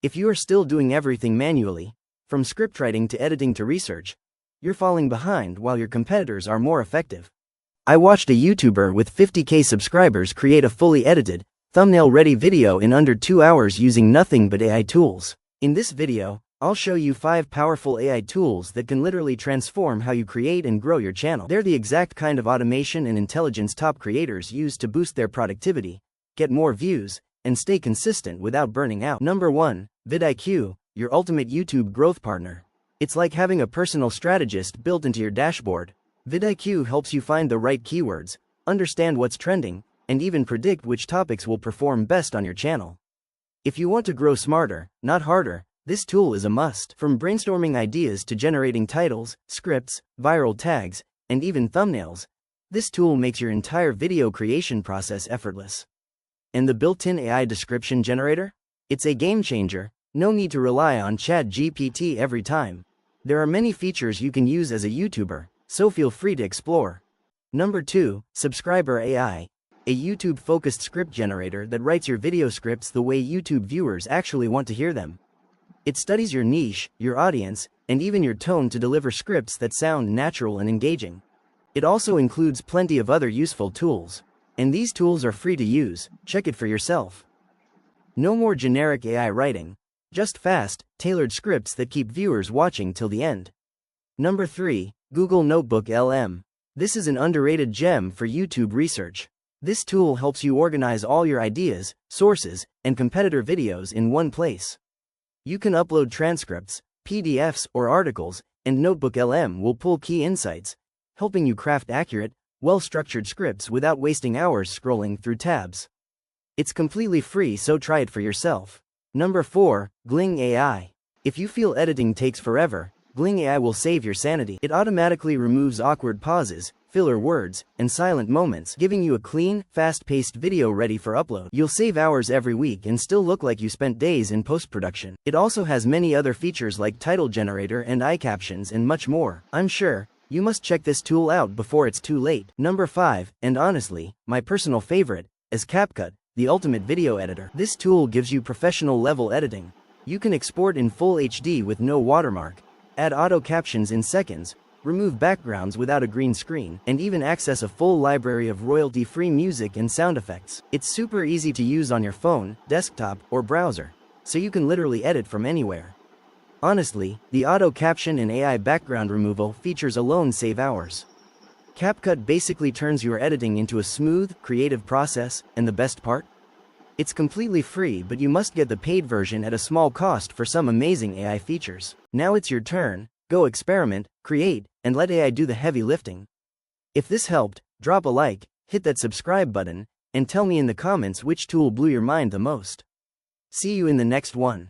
If you are still doing everything manually, from scriptwriting to editing to research, you're falling behind while your competitors are more effective. I watched a YouTuber with 50K subscribers create a fully edited, thumbnail-ready video in under 2 hours using nothing but AI tools. In this video, I'll show you 5 powerful AI tools that can literally transform how you create and grow your channel. They're the exact kind of automation and intelligence top creators use to boost their productivity, get more views, and stay consistent without burning out. Number 1. vidIQ, your ultimate YouTube growth partner. It's like having a personal strategist built into your dashboard. vidIQ helps you find the right keywords, understand what's trending, and even predict which topics will perform best on your channel. If you want to grow smarter, not harder, this tool is a must. From brainstorming ideas to generating titles, scripts, viral tags, and even thumbnails, this tool makes your entire video creation process effortless. And the built-in AI description generator? It's a game changer. No need to rely on ChatGPT every time. There are many features you can use as a YouTuber, so feel free to explore. Number 2. Subscriber AI, a YouTube-focused script generator that writes your video scripts the way YouTube viewers actually want to hear them. It studies your niche, your audience, and even your tone to deliver scripts that sound natural and engaging. It also includes plenty of other useful tools. And these tools are free to use, check it for yourself. No more generic AI writing, just fast, tailored scripts that keep viewers watching till the end. Number 3. Google Notebook LM. This is an underrated gem for YouTube research. This tool helps you organize all your ideas, sources, and competitor videos in one place. You can upload transcripts, PDFs, or articles, and Notebook LM will pull key insights, helping you craft accurate, well-structured scripts without wasting hours scrolling through tabs. It's completely free, so try it for yourself. Number 4. Gling AI. If you feel editing takes forever, Gling AI will save your sanity. It automatically removes awkward pauses, filler words, and silent moments, giving you a clean, fast-paced video ready for upload. You'll save hours every week and still look like you spent days in post-production. It also has many other features like title generator and iCaptions and much more. I'm sure you must check this tool out before it's too late. Number 5, and honestly, my personal favorite, is CapCut, the ultimate video editor. This tool gives you professional-level editing. You can export in full HD with no watermark, add auto captions in seconds, remove backgrounds without a green screen, and even access a full library of royalty-free music and sound effects. It's super easy to use on your phone, desktop, or browser, so you can literally edit from anywhere. Honestly, the auto caption and AI background removal features alone save hours. CapCut basically turns your editing into a smooth, creative process, and the best part? It's completely free, but you must get the paid version at a small cost for some amazing AI features. Now it's your turn. Go experiment, create, and let AI do the heavy lifting. If this helped, drop a like, hit that subscribe button, and tell me in the comments which tool blew your mind the most. See you in the next one.